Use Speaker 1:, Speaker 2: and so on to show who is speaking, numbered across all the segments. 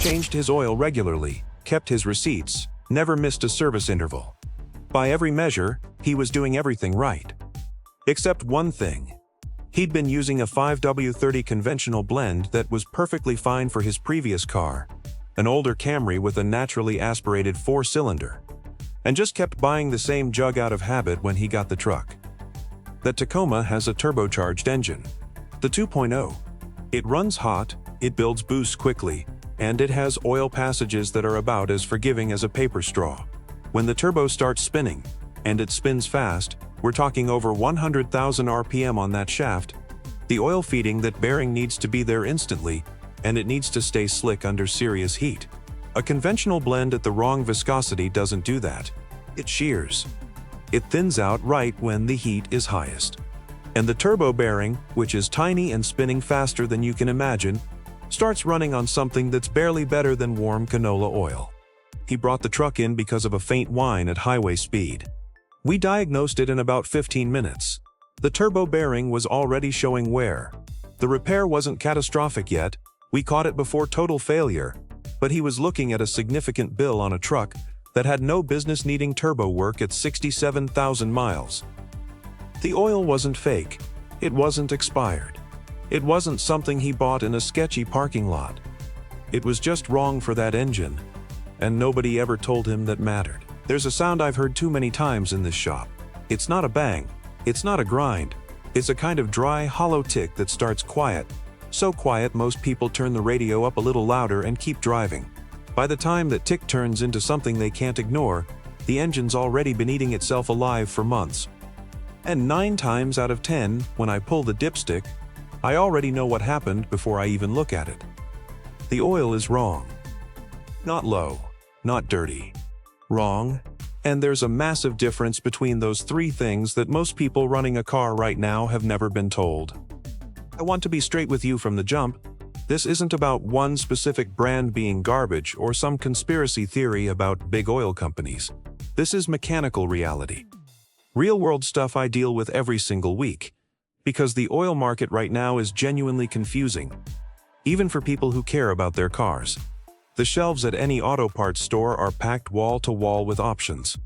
Speaker 1: changed his oil regularly, kept his receipts, never missed a service interval. By every measure, he was doing everything right. Except one thing. He'd been using a 5W30 conventional blend that was perfectly fine for his previous car, an older Camry with a naturally aspirated 4-cylinder, and just kept buying the same jug out of habit when he got the truck. The Tacoma has a turbocharged engine, the 2.0. It runs hot, it builds boost quickly, and it has oil passages that are about as forgiving as a paper straw. When the turbo starts spinning, and it spins fast, we're talking over 100,000 RPM on that shaft, the oil feeding that bearing needs to be there instantly, and it needs to stay slick under serious heat. A conventional blend at the wrong viscosity doesn't do that. It shears. It thins out right when the heat is highest. And the turbo bearing, which is tiny and spinning faster than you can imagine, starts running on something that's barely better than warm canola oil. He brought the truck in because of a faint whine at highway speed. We diagnosed it in about 15 minutes. The turbo bearing was already showing wear. The repair wasn't catastrophic yet, we caught it before total failure, but he was looking at a significant bill on a truck that had no business needing turbo work at 67,000 miles. The oil wasn't fake. It wasn't expired. It wasn't something he bought in a sketchy parking lot. It was just wrong for that engine, and nobody ever told him that mattered. There's a sound I've heard too many times in this shop. It's not a bang. It's not a grind. It's a kind of dry, hollow tick that starts quiet. So quiet most people turn the radio up a little louder and keep driving. By the time that tick turns into something they can't ignore, the engine's already been eating itself alive for months. And 9 times out of 10, when I pull the dipstick, I already know what happened before I even look at it. The oil is wrong. Not low, not dirty. Wrong. And there's a massive difference between those 3 things that most people running a car right now have never been told. I want to be straight with you from the jump. This isn't about one specific brand being garbage or some conspiracy theory about big oil companies. This is mechanical reality. Real-world stuff I deal with every single week. Because the oil market right now is genuinely confusing, even for people who care about their cars. The shelves at any auto parts store are packed wall to wall with options.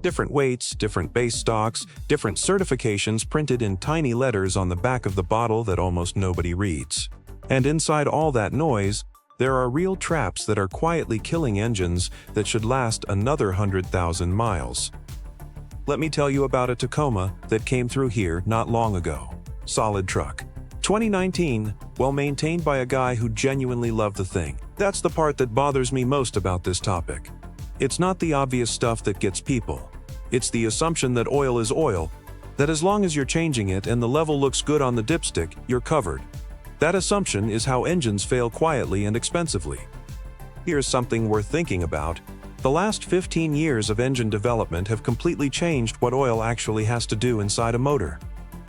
Speaker 1: Different weights, different base stocks, different certifications printed in tiny letters on the back of the bottle that almost nobody reads. And inside all that noise, there are real traps that are quietly killing engines that should last another 100,000 miles. Let me tell you about a Tacoma that came through here not long ago. Solid truck. 2019, well maintained by a guy who genuinely loved the thing. That's the part that bothers me most about this topic. It's not the obvious stuff that gets people. It's the assumption that oil is oil, that as long as you're changing it and the level looks good on the dipstick, you're covered. That assumption is how engines fail quietly and expensively. Here's something worth thinking about. The last 15 years of engine development have completely changed what oil actually has to do inside a motor.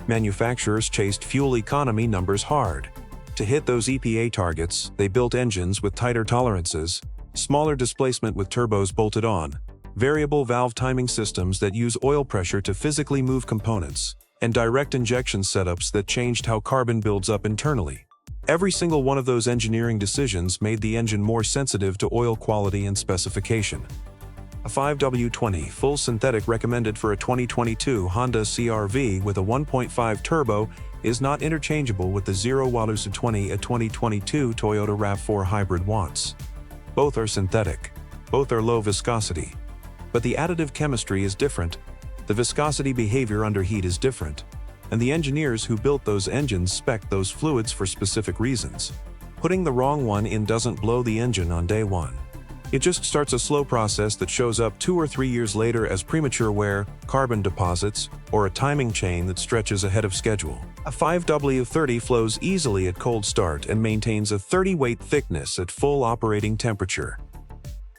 Speaker 1: Manufacturers chased fuel economy numbers hard. To hit those EPA targets, they built engines with tighter tolerances, smaller displacement with turbos bolted on, variable valve timing systems that use oil pressure to physically move components, and direct injection setups that changed how carbon builds up internally. Every single one of those engineering decisions made the engine more sensitive to oil quality and specification. A 5W20 full synthetic recommended for a 2022 Honda CR-V with a 1.5 turbo is not interchangeable with the 0W20 a 2022 Toyota RAV4 hybrid wants. Both are synthetic. Both are low viscosity. But the additive chemistry is different. The viscosity behavior under heat is different. And the engineers who built those engines spec'd those fluids for specific reasons. Putting the wrong one in doesn't blow the engine on day one. It just starts a slow process that shows up 2 or 3 years later as premature wear, carbon deposits, or a timing chain that stretches ahead of schedule. A 5W30 flows easily at cold start and maintains a 30-weight thickness at full operating temperature.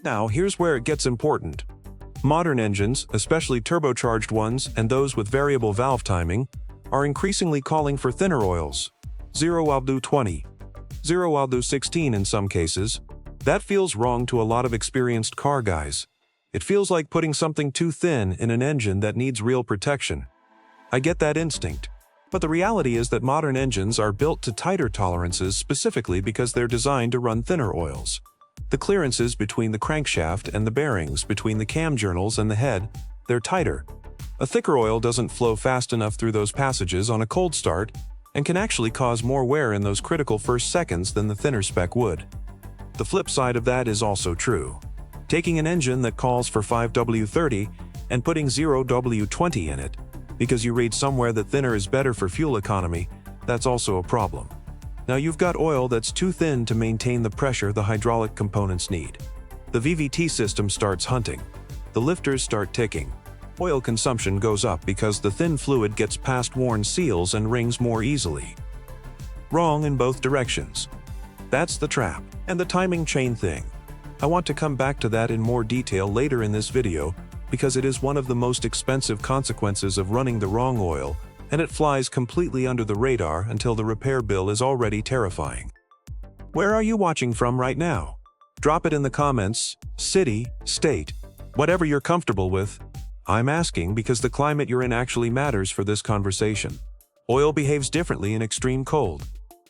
Speaker 1: Now, here's where it gets important. Modern engines, especially turbocharged ones and those with variable valve timing, are increasingly calling for thinner oils. 0W20, 0W16 in some cases. That feels wrong to a lot of experienced car guys. It feels like putting something too thin in an engine that needs real protection. I get that instinct. But the reality is that modern engines are built to tighter tolerances specifically because they're designed to run thinner oils. The clearances between the crankshaft and the bearings between the cam journals and the head, they're tighter. A thicker oil doesn't flow fast enough through those passages on a cold start and can actually cause more wear in those critical first seconds than the thinner spec would. The flip side of that is also true. Taking an engine that calls for 5W30 and putting 0W20 in it, because you read somewhere that thinner is better for fuel economy, that's also a problem. Now you've got oil that's too thin to maintain the pressure the hydraulic components need. The VVT system starts hunting. The lifters start ticking. Oil consumption goes up because the thin fluid gets past worn seals and rings more easily. Wrong in both directions. That's the trap. And the timing chain thing. I want to come back to that in more detail later in this video because it is one of the most expensive consequences of running the wrong oil, and it flies completely under the radar until the repair bill is already terrifying. Where are you watching from right now? Drop it in the comments, city, state, whatever you're comfortable with. I'm asking because the climate you're in actually matters for this conversation. Oil behaves differently in extreme cold.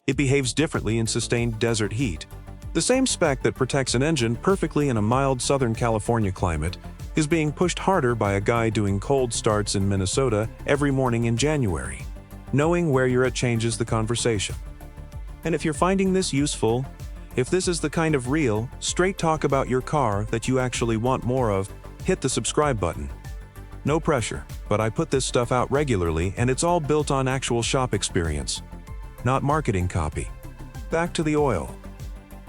Speaker 1: It behaves differently in sustained desert heat. The same spec that protects an engine perfectly in a mild Southern California climate is being pushed harder by a guy doing cold starts in Minnesota every morning in January. Knowing where you're at changes the conversation. And if you're finding this useful, if this is the kind of real, straight talk about your car that you actually want more of, hit the subscribe button. No pressure, but I put this stuff out regularly and it's all built on actual shop experience, not marketing copy. Back to the oil.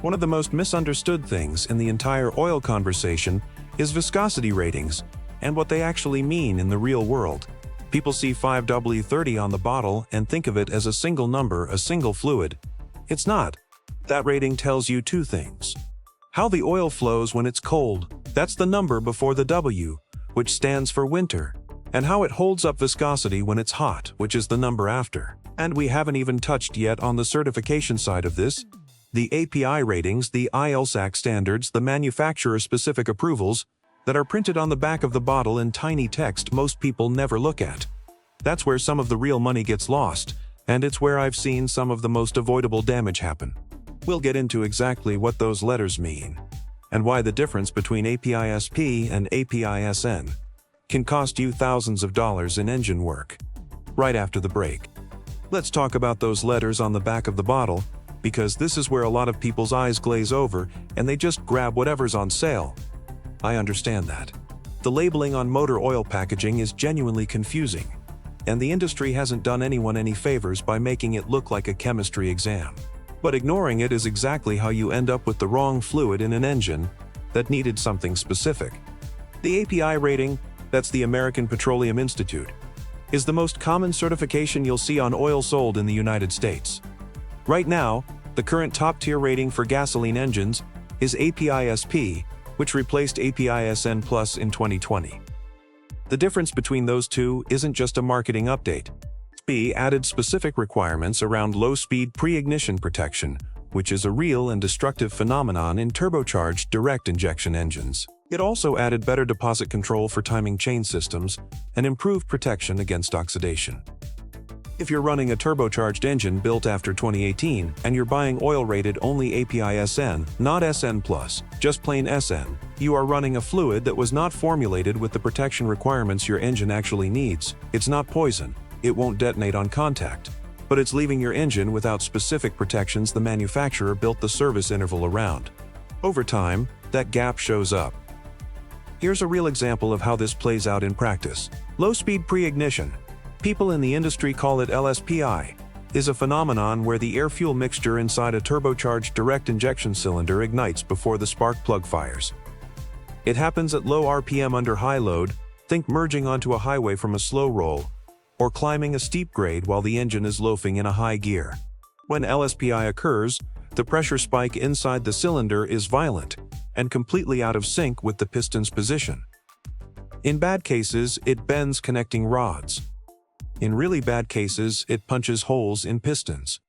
Speaker 1: One of the most misunderstood things in the entire oil conversation is viscosity ratings and what they actually mean in the real world. People see 5W30 on the bottle and think of it as a single number, a single fluid. It's not. That rating tells you two things. How the oil flows when it's cold, that's the number before the W, which stands for winter, and how it holds up viscosity when it's hot, which is the number after. And we haven't even touched yet on the certification side of this. The API ratings, the ILSAC standards, the manufacturer-specific approvals that are printed on the back of the bottle in tiny text most people never look at. That's where some of the real money gets lost, and it's where I've seen some of the most avoidable damage happen. We'll get into exactly what those letters mean, and why the difference between API-SP and API-SN can cost you thousands of dollars in engine work. Right after the break. Let's talk about those letters on the back of the bottle, because this is where a lot of people's eyes glaze over and they just grab whatever's on sale. I understand that. The labeling on motor oil packaging is genuinely confusing, and the industry hasn't done anyone any favors by making it look like a chemistry exam. But ignoring it is exactly how you end up with the wrong fluid in an engine that needed something specific. The API rating, that's the American Petroleum Institute, is the most common certification you'll see on oil sold in the United States. Right now, the current top-tier rating for gasoline engines is API-SP, which replaced API-SN Plus in 2020. The difference between those two isn't just a marketing update. SP added specific requirements around low-speed pre-ignition protection, which is a real and destructive phenomenon in turbocharged direct injection engines. It also added better deposit control for timing chain systems and improved protection against oxidation. If you're running a turbocharged engine built after 2018 and you're buying oil rated only API-SN, not SN+, just plain SN, you are running a fluid that was not formulated with the protection requirements your engine actually needs. It's not poison, it won't detonate on contact, but it's leaving your engine without specific protections the manufacturer built the service interval around. Over time, that gap shows up. Here's a real example of how this plays out in practice. Low-speed pre-ignition. People in the industry call it LSPI, is a phenomenon where the air-fuel mixture inside a turbocharged direct injection cylinder ignites before the spark plug fires. It happens at low RPM under high load, think merging onto a highway from a slow roll, or climbing a steep grade while the engine is loafing in a high gear. When LSPI occurs, the pressure spike inside the cylinder is violent and completely out of sync with the piston's position. In bad cases, it bends connecting rods. In really bad cases, it punches holes in pistons.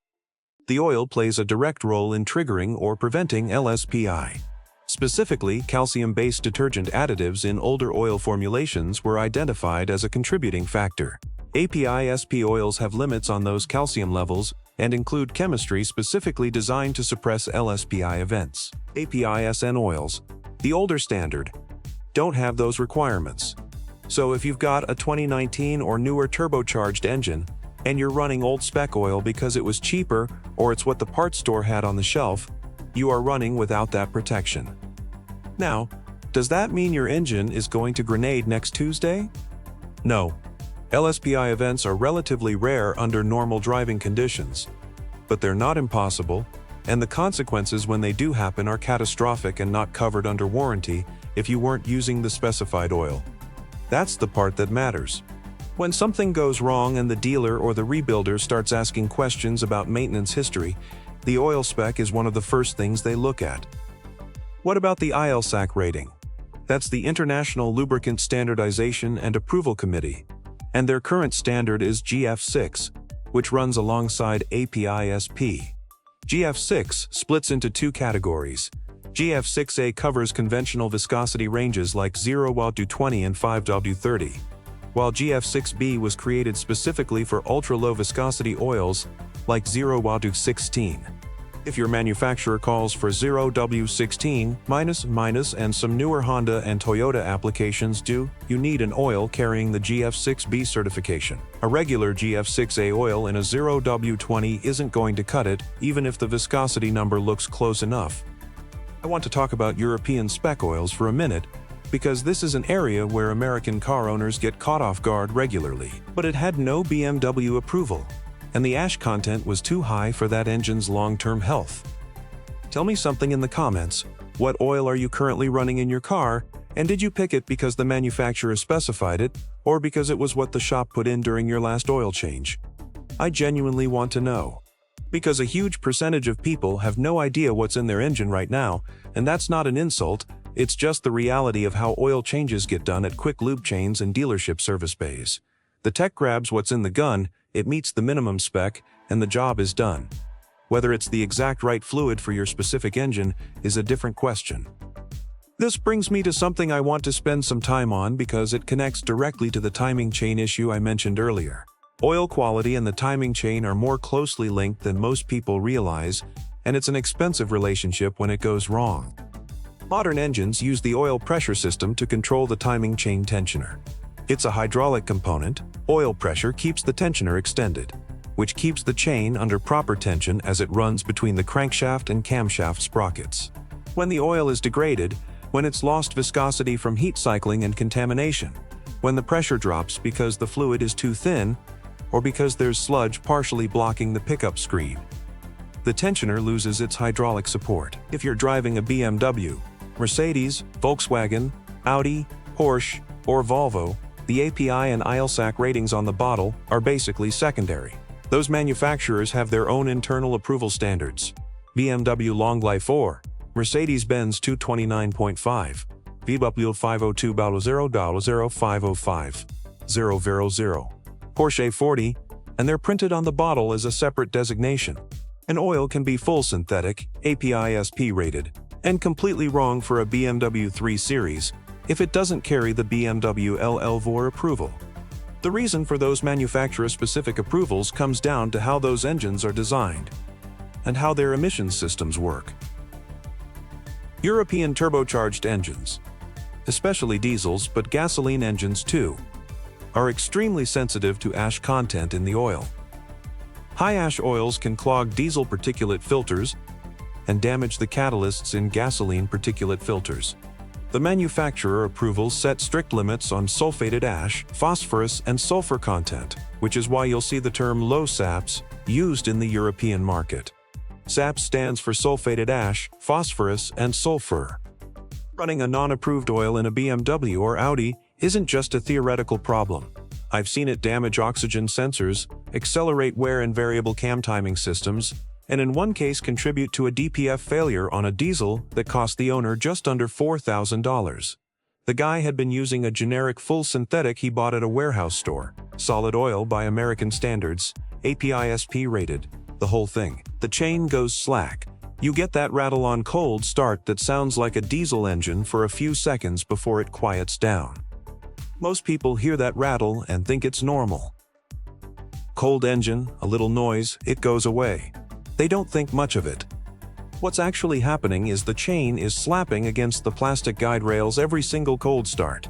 Speaker 1: The oil plays a direct role in triggering or preventing LSPI. Specifically, calcium-based detergent additives in older oil formulations were identified as a contributing factor. API-SP oils have limits on those calcium levels, and include chemistry specifically designed to suppress LSPI events. APISN oils, the older standard, don't have those requirements. So if you've got a 2019 or newer turbocharged engine, and you're running old spec oil because it was cheaper or it's what the parts store had on the shelf, you are running without that protection. Now, does that mean your engine is going to grenade next Tuesday? No. LSPI events are relatively rare under normal driving conditions, but they're not impossible, and the consequences when they do happen are catastrophic and not covered under warranty if you weren't using the specified oil. That's the part that matters. When something goes wrong and the dealer or the rebuilder starts asking questions about maintenance history, the oil spec is one of the first things they look at. What about the ILSAC rating? That's the International Lubricant Standardization and Approval Committee, and their current standard is GF6, which runs alongside APISP. GF6 splits into two categories. GF6A covers conventional viscosity ranges like 0W20 and 5W30, while GF6B was created specifically for ultra-low viscosity oils like 0W16. If your manufacturer calls for 0W16 and some newer Honda and Toyota applications do, you need an oil carrying the GF6B certification. A regular GF6A oil in a 0W20 isn't going to cut it, even if the viscosity number looks close enough. I want to talk about European spec oils for a minute, because this is an area where American car owners get caught off guard regularly. But it had no BMW approval, and the ash content was too high for that engine's long-term health. Tell me something in the comments. What oil are you currently running in your car, and did you pick it because the manufacturer specified it, or because it was what the shop put in during your last oil change? I genuinely want to know. Because a huge percentage of people have no idea what's in their engine right now, and that's not an insult, it's just the reality of how oil changes get done at quick lube chains and dealership service bays. The tech grabs what's in the gun, it meets the minimum spec, and the job is done. Whether it's the exact right fluid for your specific engine is a different question. This brings me to something I want to spend some time on because it connects directly to the timing chain issue I mentioned earlier. Oil quality and the timing chain are more closely linked than most people realize, and it's an expensive relationship when it goes wrong. Modern engines use the oil pressure system to control the timing chain tensioner. It's a hydraulic component. Oil pressure keeps the tensioner extended, which keeps the chain under proper tension as it runs between the crankshaft and camshaft sprockets. When the oil is degraded, when it's lost viscosity from heat cycling and contamination, when the pressure drops because the fluid is too thin, or because there's sludge partially blocking the pickup screen, the tensioner loses its hydraulic support. If you're driving a BMW, Mercedes, Volkswagen, Audi, Porsche, or Volvo, the API and ILSAC ratings on the bottle are basically secondary. Those manufacturers have their own internal approval standards. BMW Long Life 4, Mercedes-Benz 229.5, VW 502.0.0505, Porsche 40, and they're printed on the bottle as a separate designation. An oil can be full synthetic, APISP rated, and completely wrong for a BMW 3 Series if it doesn't carry the BMW LL4 approval. The reason for those manufacturer-specific approvals comes down to how those engines are designed and how their emissions systems work. European turbocharged engines, especially diesels but gasoline engines too, are extremely sensitive to ash content in the oil. High ash oils can clog diesel particulate filters and damage the catalysts in gasoline particulate filters. The manufacturer approvals set strict limits on sulfated ash, phosphorus, and sulfur content, which is why you'll see the term low SAPS used in the European market. SAPS stands for sulfated ash, phosphorus, and sulfur. Running a non-approved oil in a BMW or Audi isn't just a theoretical problem. I've seen it damage oxygen sensors, accelerate wear in variable cam timing systems, and in one case contribute to a DPF failure on a diesel that cost the owner just under $4,000. The guy had been using a generic full synthetic he bought at a warehouse store, solid oil by American standards, APISP rated, the whole thing. The chain goes slack. You get that rattle on cold start that sounds like a diesel engine for a few seconds before it quiets down. Most people hear that rattle and think it's normal. Cold engine, a little noise, it goes away. They don't think much of it. What's actually happening is the chain is slapping against the plastic guide rails every single cold start.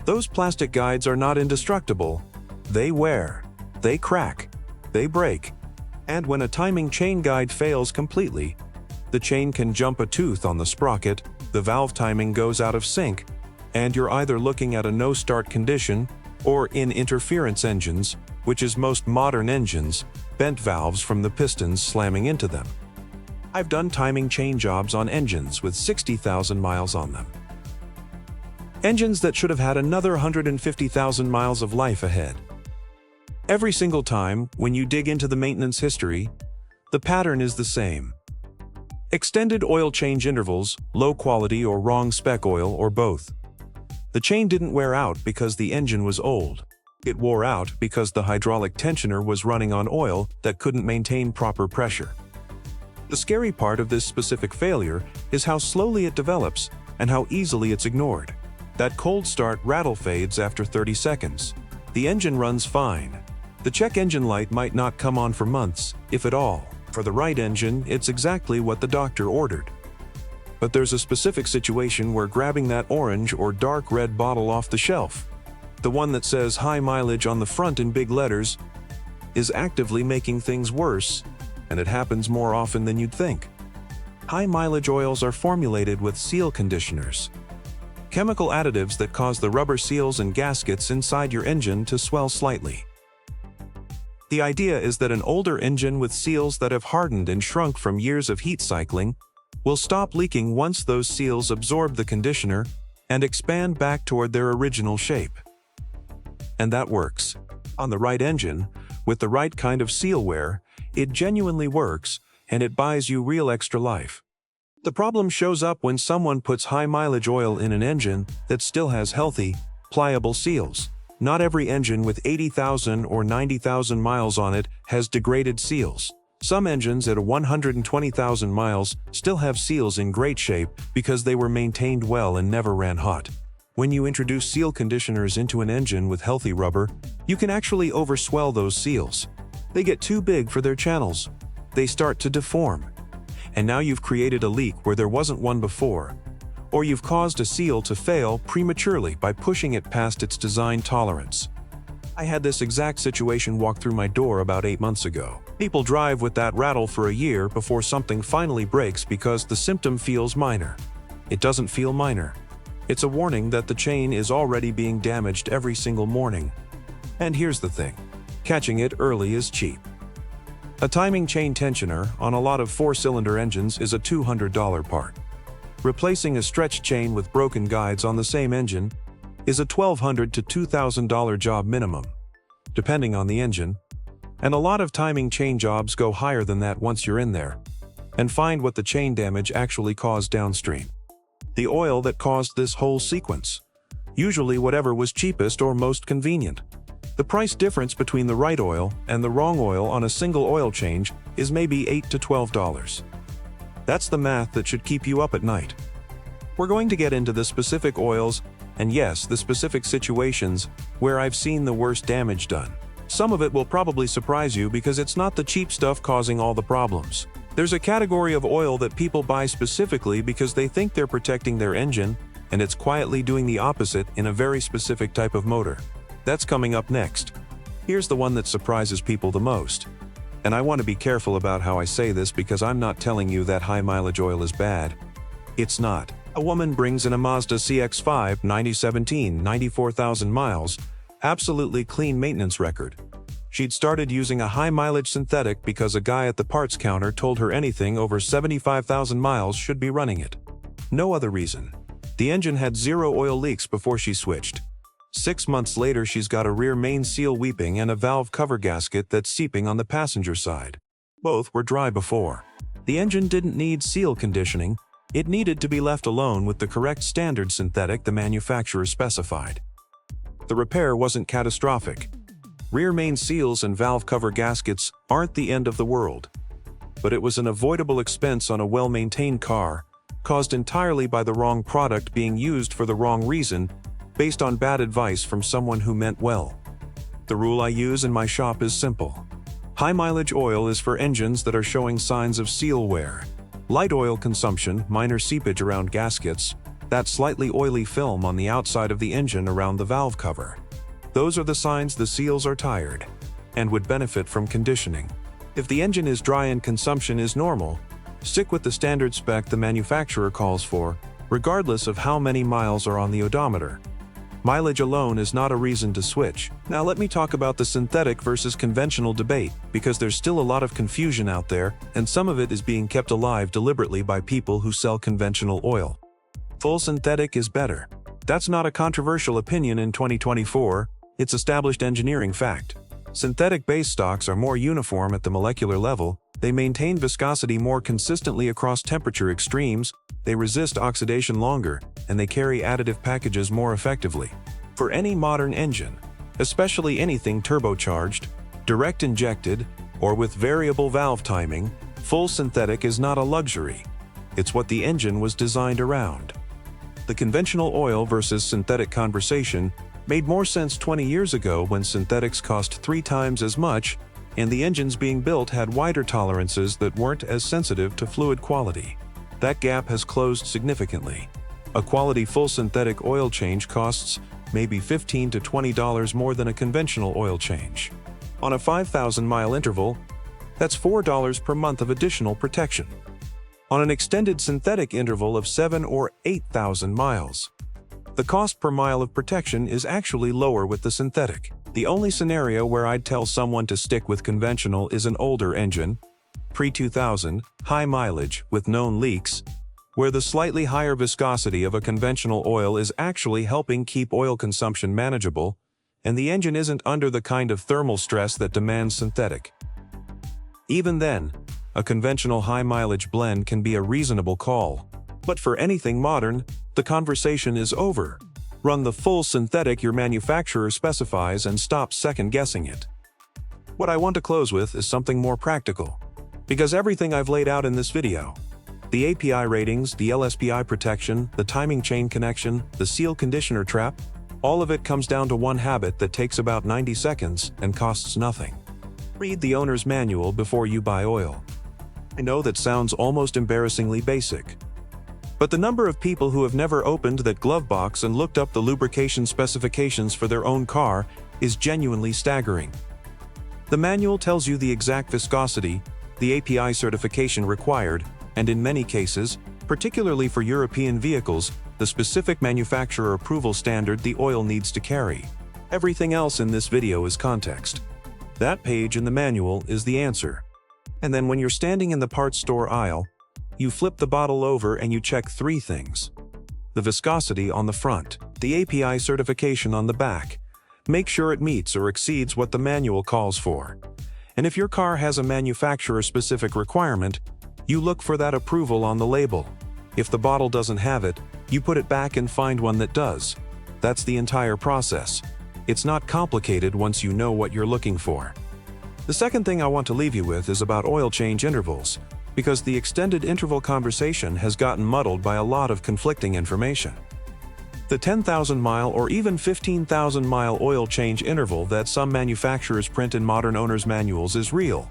Speaker 1: Those plastic guides are not indestructible. They wear, they crack, they break. And when a timing chain guide fails completely, the chain can jump a tooth on the sprocket, the valve timing goes out of sync, and you're either looking at a no-start condition or in interference engines, which is most modern engines, bent valves from the pistons slamming into them. I've done timing chain jobs on engines with 60,000 miles on them. Engines that should have had another 150,000 miles of life ahead. Every single time, when you dig into the maintenance history, the pattern is the same. Extended oil change intervals, low quality or wrong spec oil, or both. The chain didn't wear out because the engine was old. It wore out because the hydraulic tensioner was running on oil that couldn't maintain proper pressure. The scary part of this specific failure is how slowly it develops and how easily it's ignored. That cold start rattle fades after 30 seconds. The engine runs fine. The check engine light might not come on for months, if at all. For the right engine, it's exactly what the doctor ordered. But there's a specific situation where grabbing that orange or dark red bottle off the shelf, the one that says high mileage on the front in big letters, is actively making things worse, and it happens more often than you'd think. High mileage oils are formulated with seal conditioners, chemical additives that cause the rubber seals and gaskets inside your engine to swell slightly. The idea is that an older engine with seals that have hardened and shrunk from years of heat cycling will stop leaking once those seals absorb the conditioner and expand back toward their original shape. And that works. On the right engine, with the right kind of seal wear, it genuinely works, and it buys you real extra life. The problem shows up when someone puts high mileage oil in an engine that still has healthy, pliable seals. Not every engine with 80,000 or 90,000 miles on it has degraded seals. Some engines at 120,000 miles still have seals in great shape because they were maintained well and never ran hot. When you introduce seal conditioners into an engine with healthy rubber, you can actually overswell those seals. They get too big for their channels. They start to deform. And now you've created a leak where there wasn't one before. Or you've caused a seal to fail prematurely by pushing it past its design tolerance. I had this exact situation walk through my door about 8 months ago. People drive with that rattle for a year before something finally breaks because the symptom feels minor. It doesn't feel minor. It's a warning that the chain is already being damaged every single morning. And here's the thing. Catching it early is cheap. A timing chain tensioner on a lot of 4-cylinder engines is a $200 part. Replacing a stretched chain with broken guides on the same engine is a $1,200 to $2,000 job minimum, depending on the engine, and a lot of timing chain jobs go higher than that once you're in there, and find what the chain damage actually caused downstream. The oil that caused this whole sequence. Usually whatever was cheapest or most convenient. The price difference between the right oil and the wrong oil on a single oil change is maybe $8 to $12. That's the math that should keep you up at night. We're going to get into the specific oils, and yes, the specific situations where I've seen the worst damage done. Some of it will probably surprise you because it's not the cheap stuff causing all the problems. There's a category of oil that people buy specifically because they think they're protecting their engine, and it's quietly doing the opposite in a very specific type of motor. That's coming up next. Here's the one that surprises people the most. And I want to be careful about how I say this because I'm not telling you that high mileage oil is bad. It's not. A woman brings in a Mazda CX-5 2017, 94,000 miles, absolutely clean maintenance record. She'd started using a high mileage synthetic because a guy at the parts counter told her anything over 75,000 miles should be running it. No other reason. The engine had 0 oil leaks before she switched. 6 months later, she's got a rear main seal weeping and a valve cover gasket that's seeping on the passenger side. Both were dry before. The engine didn't need seal conditioning. It needed to be left alone with the correct standard synthetic the manufacturer specified. The repair wasn't catastrophic. Rear main seals and valve cover gaskets aren't the end of the world. But it was an avoidable expense on a well-maintained car, caused entirely by the wrong product being used for the wrong reason, based on bad advice from someone who meant well. The rule I use in my shop is simple. High mileage oil is for engines that are showing signs of seal wear. Light oil consumption, minor seepage around gaskets, that slightly oily film on the outside of the engine around the valve cover. Those are the signs the seals are tired and would benefit from conditioning. If the engine is dry and consumption is normal, stick with the standard spec the manufacturer calls for, regardless of how many miles are on the odometer. Mileage alone is not a reason to switch. Now let me talk about the synthetic versus conventional debate, because there's still a lot of confusion out there, and some of it is being kept alive deliberately by people who sell conventional oil. Full synthetic is better. That's not a controversial opinion in 2024, it's established engineering fact. Synthetic base stocks are more uniform at the molecular level, they maintain viscosity more consistently across temperature extremes, they resist oxidation longer, and they carry additive packages more effectively. For any modern engine, especially anything turbocharged, direct injected, or with variable valve timing, full synthetic is not a luxury. It's what the engine was designed around. The conventional oil versus synthetic conversation made more sense 20 years ago when synthetics cost 3 times as much and the engines being built had wider tolerances that weren't as sensitive to fluid quality. That gap has closed significantly. A quality full synthetic oil change costs maybe $15 to $20 more than a conventional oil change. On a 5,000-mile interval, that's $4 per month of additional protection. On an extended synthetic interval of 7 or 8,000 miles, the cost per mile of protection is actually lower with the synthetic. The only scenario where I'd tell someone to stick with conventional is an older engine, pre-2000, high mileage, with known leaks, where the slightly higher viscosity of a conventional oil is actually helping keep oil consumption manageable, and the engine isn't under the kind of thermal stress that demands synthetic. Even then, a conventional high-mileage blend can be a reasonable call. But for anything modern, the conversation is over. Run the full synthetic your manufacturer specifies and stop second-guessing it. What I want to close with is something more practical. Because everything I've laid out in this video, the API ratings, the LSPI protection, the timing chain connection, the seal conditioner trap, all of it comes down to one habit that takes about 90 seconds and costs nothing. Read the owner's manual before you buy oil. I know that sounds almost embarrassingly basic. But the number of people who have never opened that glove box and looked up the lubrication specifications for their own car is genuinely staggering. The manual tells you the exact viscosity, the API certification required, and in many cases, particularly for European vehicles, the specific manufacturer approval standard the oil needs to carry. Everything else in this video is context. That page in the manual is the answer. And then when you're standing in the parts store aisle, you flip the bottle over and you check 3 things. The viscosity on the front, the API certification on the back. Make sure it meets or exceeds what the manual calls for. And if your car has a manufacturer-specific requirement, you look for that approval on the label. If the bottle doesn't have it, you put it back and find one that does. That's the entire process. It's not complicated once you know what you're looking for. The second thing I want to leave you with is about oil change intervals, because the extended interval conversation has gotten muddled by a lot of conflicting information. The 10,000-mile or even 15,000-mile oil change interval that some manufacturers print in modern owner's manuals is real.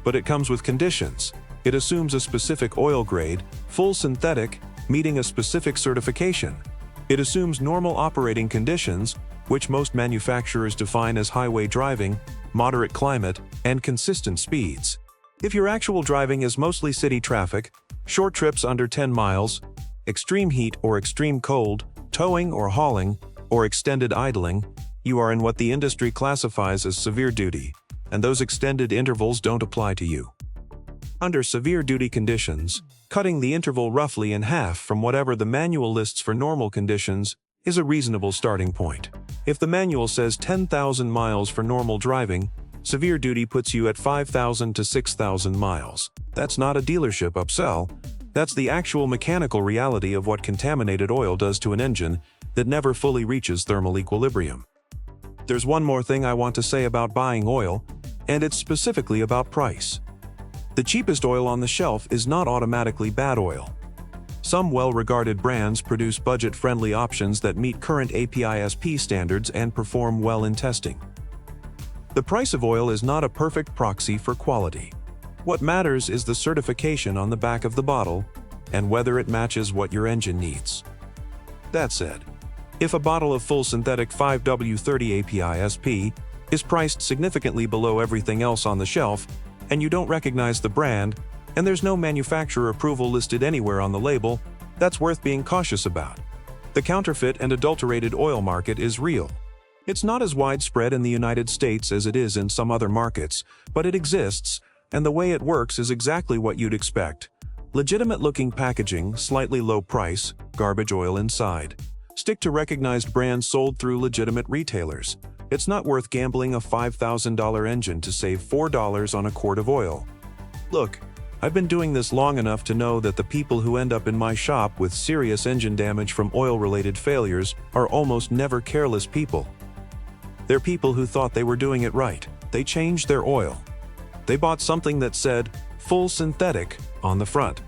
Speaker 1: But it comes with conditions. It assumes a specific oil grade, full synthetic, meeting a specific certification. It assumes normal operating conditions, which most manufacturers define as highway driving, moderate climate, and consistent speeds. If your actual driving is mostly city traffic, short trips under 10 miles, extreme heat or extreme cold, towing or hauling, or extended idling, you are in what the industry classifies as severe duty, and those extended intervals don't apply to you. Under severe duty conditions, cutting the interval roughly in half from whatever the manual lists for normal conditions is a reasonable starting point. If the manual says 10,000 miles for normal driving, severe duty puts you at 5,000 to 6,000 miles. That's not a dealership upsell. That's the actual mechanical reality of what contaminated oil does to an engine that never fully reaches thermal equilibrium. There's one more thing I want to say about buying oil, and it's specifically about price. The cheapest oil on the shelf is not automatically bad oil. Some well-regarded brands produce budget-friendly options that meet current API-SP standards and perform well in testing. The price of oil is not a perfect proxy for quality. What matters is the certification on the back of the bottle and whether it matches what your engine needs. That said, if a bottle of full synthetic 5W30 API SP is priced significantly below everything else on the shelf, and you don't recognize the brand, and there's no manufacturer approval listed anywhere on the label, that's worth being cautious about. The counterfeit and adulterated oil market is real. It's not as widespread in the United States as it is in some other markets, but it exists, and the way it works is exactly what you'd expect. Legitimate-looking packaging, slightly low price, garbage oil inside. Stick to recognized brands sold through legitimate retailers. It's not worth gambling a $5,000 engine to save $4 on a quart of oil. Look, I've been doing this long enough to know that the people who end up in my shop with serious engine damage from oil-related failures are almost never careless people. They're people who thought they were doing it right. They changed their oil. They bought something that said, "full synthetic," on the front.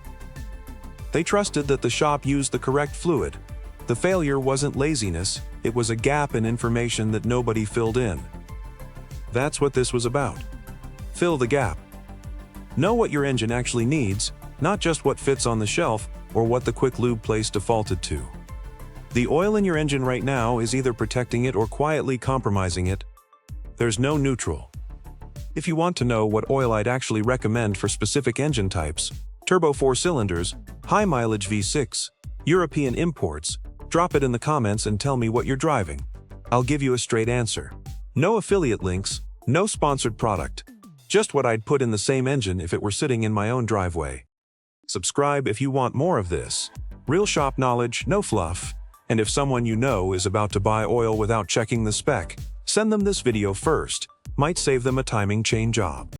Speaker 1: They trusted that the shop used the correct fluid. The failure wasn't laziness, it was a gap in information that nobody filled in. That's what this was about. Fill the gap. Know what your engine actually needs, not just what fits on the shelf or what the quick lube place defaulted to. The oil in your engine right now is either protecting it or quietly compromising it. There's no neutral. If you want to know what oil I'd actually recommend for specific engine types, turbo 4 cylinders, high mileage V6, European imports, drop it in the comments and tell me what you're driving. I'll give you a straight answer. No affiliate links, no sponsored product. Just what I'd put in the same engine if it were sitting in my own driveway. Subscribe if you want more of this. Real shop knowledge, no fluff. And if someone you know is about to buy oil without checking the spec, send them this video first. Might save them a timing chain job.